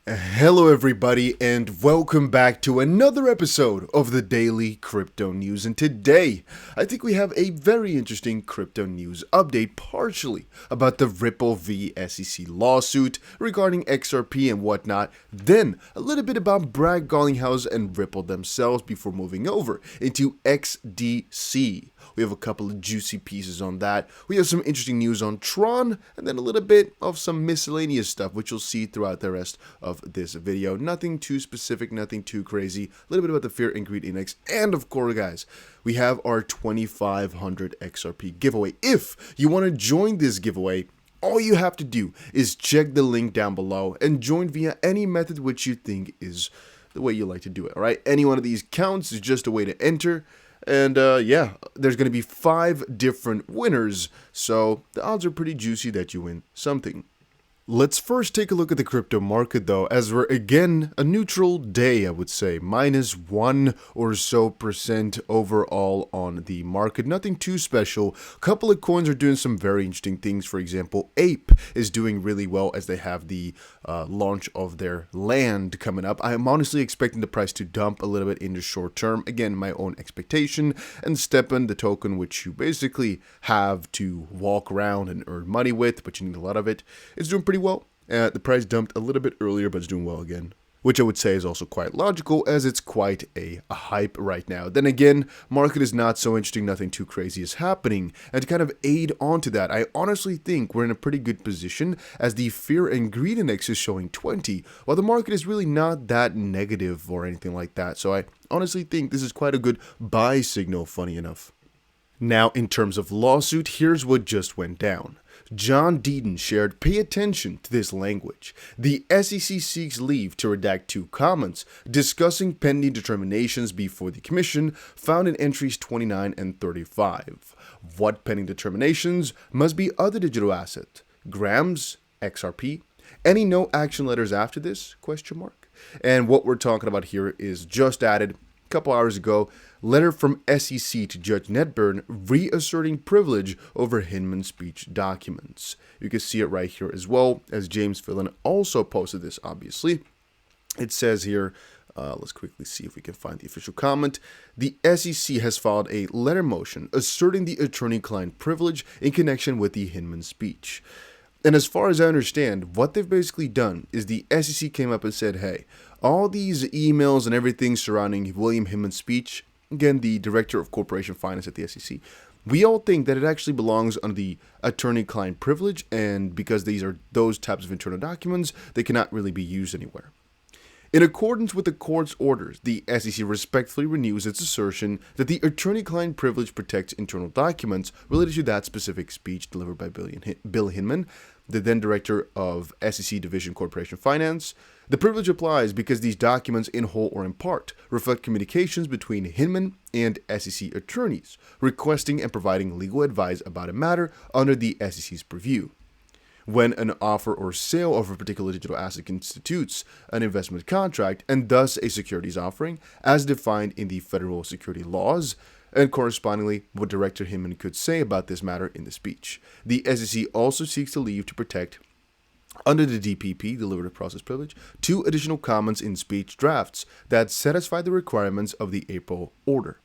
Hello everybody and welcome back to another episode of the Daily Crypto News, and today I think we have a very interesting crypto news update, partially about the Ripple v SEC lawsuit regarding XRP and whatnot, then a little bit about Brad Garlinghouse and Ripple themselves before moving over into XDC. We have a couple of juicy pieces on that. We have some interesting news on Tron, and then a little bit of some miscellaneous stuff, which you'll see throughout the rest of this video. Nothing too specific, nothing too crazy. A little bit about the Fear and Greed Index, and of course, guys, we have our 2,500 XRP giveaway. If you want to join this giveaway, all you have to do is check the link down below and join via any method which you think is the way you like to do it, all right? Any one of these counts is just a way to enter. And yeah, there's going to be 5 different winners, so the odds are pretty juicy that you win something. Let's first take a look at the crypto market though, as we're again a neutral day, I would say, -1 or so percent overall on the market. Nothing too special. A couple of coins are doing some very interesting things. For example, Ape is doing really well as they have the launch of their land coming up. I am honestly expecting the price to dump a little bit in the short term. Again, my own expectation. And Stepan, the token which you basically have to walk around and earn money with, but you need a lot of it, is doing pretty well. The price dumped a little bit earlier, but it's doing well again, which I would say is also quite logical, as it's quite a hype right now. Then again, market is not so interesting, nothing too crazy is happening, and to kind of aid onto that, I honestly think we're in a pretty good position, as the Fear and Greed Index is showing 20, while the market is really not that negative or anything like that, so I honestly think this is quite a good buy signal, funny enough. Now, in terms of lawsuit, here's what just went down. John Deaton shared, "Pay attention to this language. The SEC seeks leave to redact 2 comments discussing pending determinations before the commission found in entries 29 and 35. What pending determinations must be other digital asset? Grams, XRP? Any no action letters after this? Question mark. And what we're talking about here is just added couple hours ago, letter from SEC to Judge Netburn reasserting privilege over Hinman speech documents. You can see it right here as well, as James Fillen also posted this, obviously. It says here, let's quickly see if we can find the official comment. The SEC has filed a letter motion asserting the attorney-client privilege in connection with the Hinman speech. And as far as I understand, what they've basically done is the SEC came up and said, hey, all these emails and everything surrounding William Hinman's speech, again, the director of corporation finance at the SEC, we all think that it actually belongs under the attorney-client privilege, and because these are those types of internal documents, they cannot really be used anywhere. In accordance with the court's orders, the SEC respectfully renews its assertion that the attorney-client privilege protects internal documents related to that specific speech delivered by Bill Hinman, the then director of SEC Division Corporation Finance. The privilege applies because these documents, in whole or in part, reflect communications between Hinman and SEC attorneys, requesting and providing legal advice about a matter under the SEC's purview. When an offer or sale of a particular digital asset constitutes an investment contract and thus a securities offering, as defined in the federal security laws, and correspondingly what Director Hinman could say about this matter in the speech. The SEC also seeks to leave to protect, under the DPP, deliberative process privilege, 2 additional comments in speech drafts that satisfy the requirements of the April order.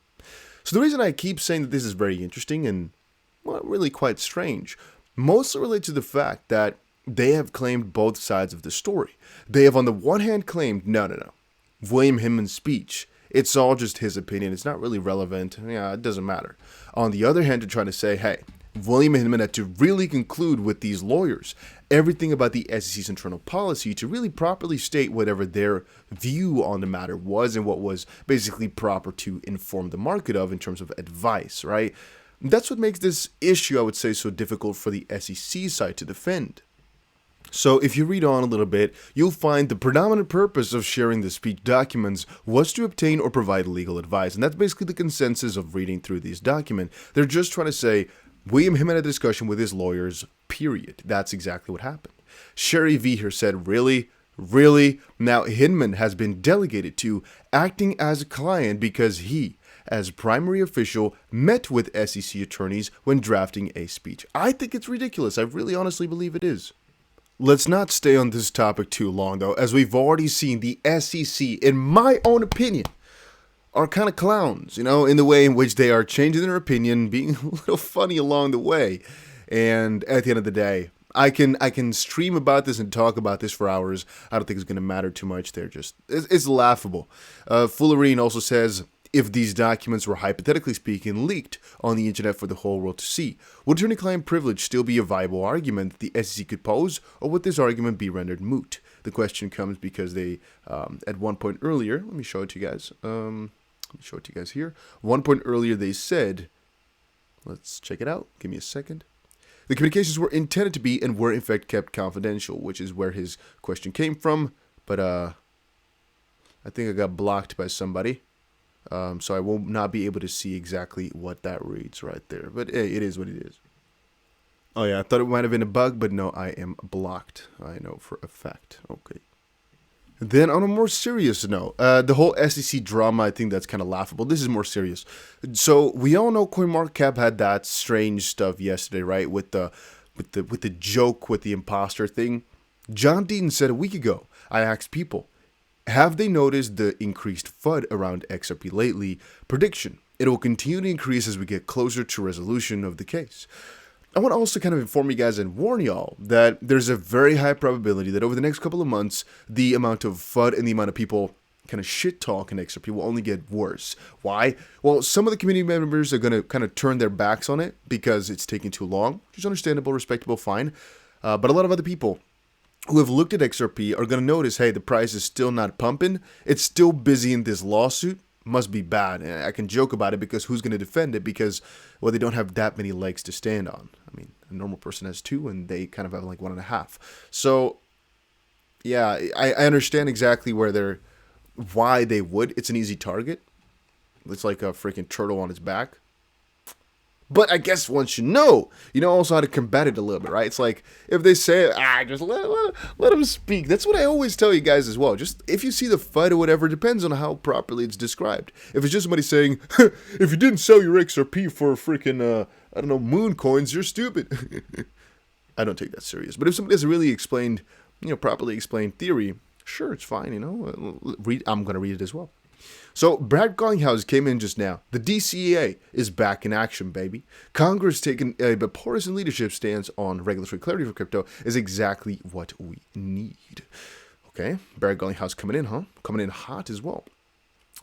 So the reason I keep saying that this is very interesting and, well, really quite strange, mostly relates to the fact that they have claimed both sides of the story. They have on the one hand claimed, no, William Hinman's speech, it's all just his opinion, it's not really relevant, yeah, it doesn't matter. On the other hand, they're trying to say, hey, William Hinman had to really conclude with these lawyers everything about the SEC's internal policy to really properly state whatever their view on the matter was and what was basically proper to inform the market of in terms of advice, right? That's what makes this issue, I would say, so difficult for the SEC side to defend. So if you read on a little bit, you'll find the predominant purpose of sharing the speech documents was to obtain or provide legal advice. And that's basically the consensus of reading through these documents. They're just trying to say, William Hinman had a discussion with his lawyers, period. That's exactly what happened. Sherry V here said, really? Now Hinman has been delegated to acting as a client because he, as primary official, met with SEC attorneys when drafting a speech. I think it's ridiculous. I really honestly believe it is. Let's not stay on this topic too long, though, as we've already seen the SEC, in my own opinion, are kind of clowns, in the way in which they are changing their opinion, being a little funny along the way. And at the end of the day, I can stream about this and talk about this for hours. I don't think it's going to matter too much. It's laughable. Fullerene also says, if these documents were, hypothetically speaking, leaked on the internet for the whole world to see, would attorney-client privilege still be a viable argument that the SEC could pose, or would this argument be rendered moot? The question comes because they, at one point earlier, let me show it to you guys. Let me show it to you guys here. One point earlier, they said, let's check it out. Give me a second. The communications were intended to be and were in fact kept confidential, which is where his question came from. But I think I got blocked by somebody. So I will not be able to see exactly what that reads right there. But hey, it is what it is. Oh yeah, I thought it might have been a bug, but no, I am blocked. I know for a fact. Okay. Then on a more serious note, the whole SEC drama, I think that's kind of laughable. This is more serious. So we all know CoinMarketCap had that strange stuff yesterday, right? With the joke with the imposter thing. John Deaton said a week ago, I asked people, have they noticed the increased FUD around XRP lately? Prediction, it will continue to increase as we get closer to resolution of the case. I want to also kind of inform you guys and warn y'all that there's a very high probability that over the next couple of months, the amount of FUD and the amount of people kind of shit talk in XRP will only get worse. Why? Well, some of the community members are going to kind of turn their backs on it because it's taking too long, which is understandable, respectable, fine. But a lot of other people who have looked at XRP are going to notice, hey, the price is still not pumping. It's still busy in this lawsuit. Must be bad. And I can joke about it because who's going to defend it? Because, well, they don't have that many legs to stand on. I mean, a normal person has 2 and they kind of have like 1.5. So, yeah, I understand exactly why they would. It's an easy target. It's like a freaking turtle on its back. But I guess once you know also how to combat it a little bit, right? It's like, if they say, just let them speak. That's what I always tell you guys as well. Just, if you see the FUD or whatever, it depends on how properly it's described. If it's just somebody saying, if you didn't sell your XRP for freaking, I don't know, moon coins, you're stupid. I don't take that serious. But if somebody has really explained, properly explained theory, sure, it's fine, I'm going to read it as well. So, Brad Garlinghouse came in just now. The DCEA is back in action, baby. Congress taking a bipartisan leadership stance on regulatory clarity for crypto is exactly what we need. Okay, Brad Garlinghouse coming in, huh? Coming in hot as well.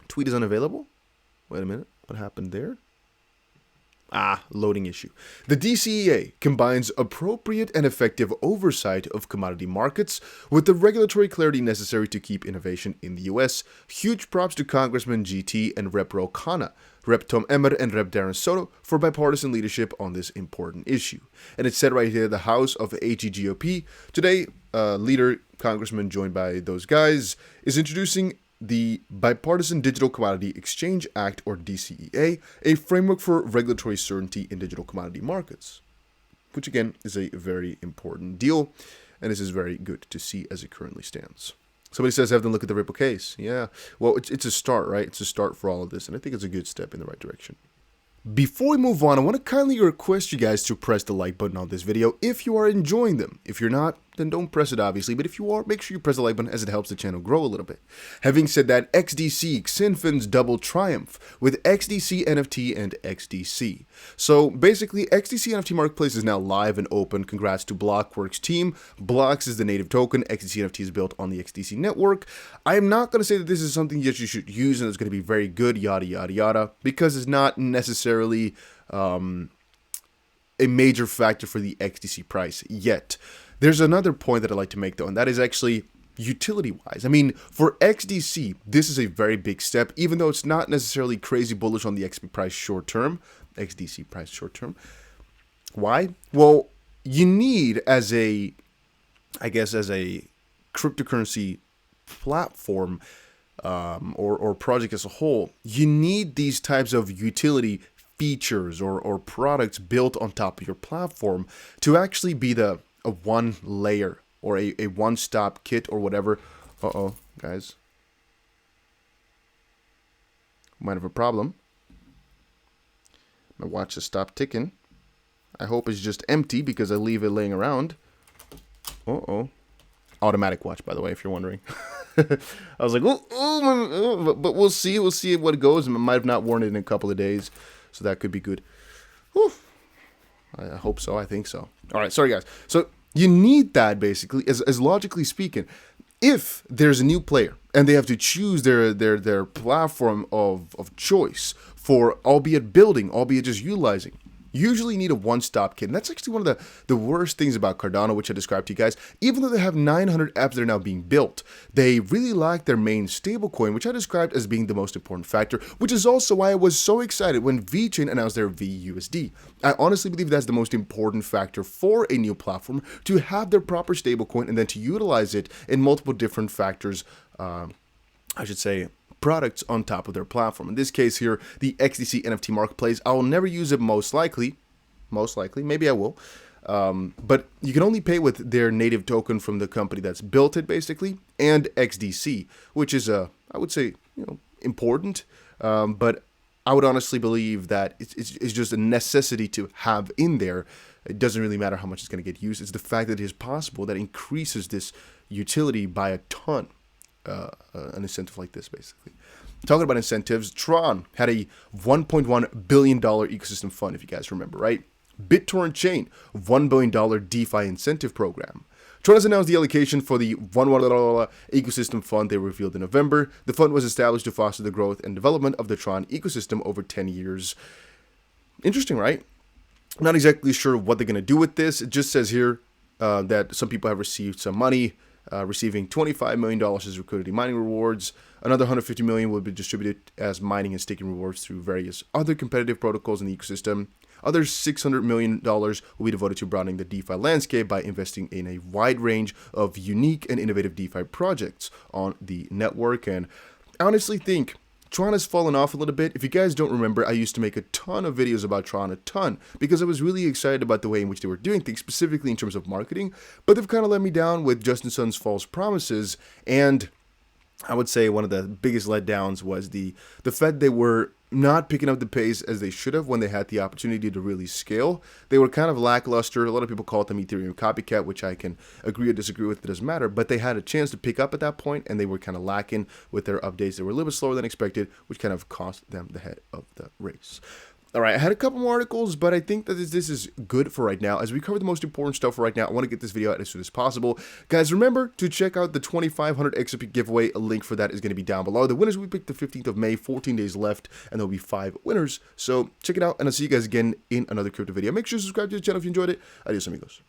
Tweet is unavailable. Wait a minute. What happened there? Loading issue. The DCEA combines appropriate and effective oversight of commodity markets with the regulatory clarity necessary to keep innovation in the US. Huge props to Congressman GT and Rep. Ro Khanna, Rep. Tom Emmer, and Rep. Darren Soto for bipartisan leadership on this important issue. And it said right here, the House of the AGGOP today, leader, Congressman joined by those guys, is introducing the Bipartisan Digital Commodity Exchange Act, or DCEA, a framework for regulatory certainty in digital commodity markets, which again is a very important deal, and this is very good to see as it currently stands. Somebody says, have them look at the Ripple case. Yeah, well, it's a start, right? It's a start for all of this, and I think it's a good step in the right direction. Before we move on, I want to kindly request you guys to press the like button on this video if you are enjoying them. If you're not, then don't press it, obviously, but if you are, make sure you press the like button as it helps the channel grow a little bit. Having said that, XDC, Xinfin's double triumph with XDC NFT and XDC. So basically, XDC NFT Marketplace is now live and open. Congrats to Blockworks team. Blocks is the native token. XDC NFT is built on the XDC network. I am not going to say that this is something that you should use and it's going to be very good, yada, yada, yada, because it's not necessarily a major factor for the XDC price yet. There's another point that I'd like to make, though, and that is actually utility-wise. I mean, for XDC, this is a very big step, even though it's not necessarily crazy bullish on the XP price short-term. XDC price short-term. Why? Well, you need, as a cryptocurrency platform or project as a whole, you need these types of utility features or products built on top of your platform to actually be a one layer or a one-stop kit or whatever. Guys, might have a problem. My watch has stopped ticking. I hope it's just empty because I leave it laying around. Uh-oh. Automatic watch, by the way, if you're wondering. I was like, but we'll see. We'll see what it goes. I might have not worn it in a couple of days, so that could be good. Whew. I hope so. I think so. All right, sorry, guys. So you need that, basically, as logically speaking. If there's a new player and they have to choose their platform of choice for, albeit building, albeit just utilizing, usually you need a one-stop kit. And that's actually one of the worst things about Cardano, which I described to you guys. Even though they have 900 apps that are now being built, they really lack their main stablecoin, which I described as being the most important factor, which is also why I was so excited when VeChain announced their VUSD. I honestly believe that's the most important factor for a new platform, to have their proper stablecoin and then to utilize it in multiple different factors, I should say, products on top of their platform. In this case here, the XDC NFT marketplace. I will never use it most likely, maybe I will. But you can only pay with their native token from the company that's built it, basically, and XDC, which is I would say, important. But I would honestly believe that it's just a necessity to have in there. It doesn't really matter how much it's going to get used. It's the fact that it is possible that increases this utility by a ton. An incentive like this, basically. Talking about incentives, Tron had a $1.1 billion ecosystem fund, if you guys remember, right? BitTorrent Chain, $1 billion DeFi incentive program. Tron has announced the allocation for the $1 ecosystem fund they revealed in November. The fund was established to foster the growth and development of the Tron ecosystem over 10 years. Interesting, right? Not exactly sure what they're going to do with this. It just says here that some people have received some money, receiving $25 million as liquidity mining rewards. Another $150 million will be distributed as mining and staking rewards through various other competitive protocols in the ecosystem. Other $600 million will be devoted to broadening the DeFi landscape by investing in a wide range of unique and innovative DeFi projects on the network. And I honestly think Tron has fallen off a little bit. If you guys don't remember, I used to make a ton of videos about Tron, because I was really excited about the way in which they were doing things, specifically in terms of marketing, but they've kind of let me down with Justin Sun's false promises, and I would say one of the biggest letdowns was the fact they were not picking up the pace as they should have when they had the opportunity to really scale. They were kind of lackluster. A lot of people call it them Ethereum copycat, which I can agree or disagree with. It doesn't matter. But they had a chance to pick up at that point, and they were kind of lacking with their updates. They were a little bit slower than expected, which kind of cost them the head of the race. All right, I had a couple more articles, but I think that this is good for right now. As we cover the most important stuff for right now, I want to get this video out as soon as possible. Guys, remember to check out the 2500 XRP giveaway. A link for that is going to be down below. The winners will be picked the 15th of May, 14 days left, and there'll be 5 winners. So check it out, and I'll see you guys again in another crypto video. Make sure to subscribe to the channel if you enjoyed it. Adios, amigos.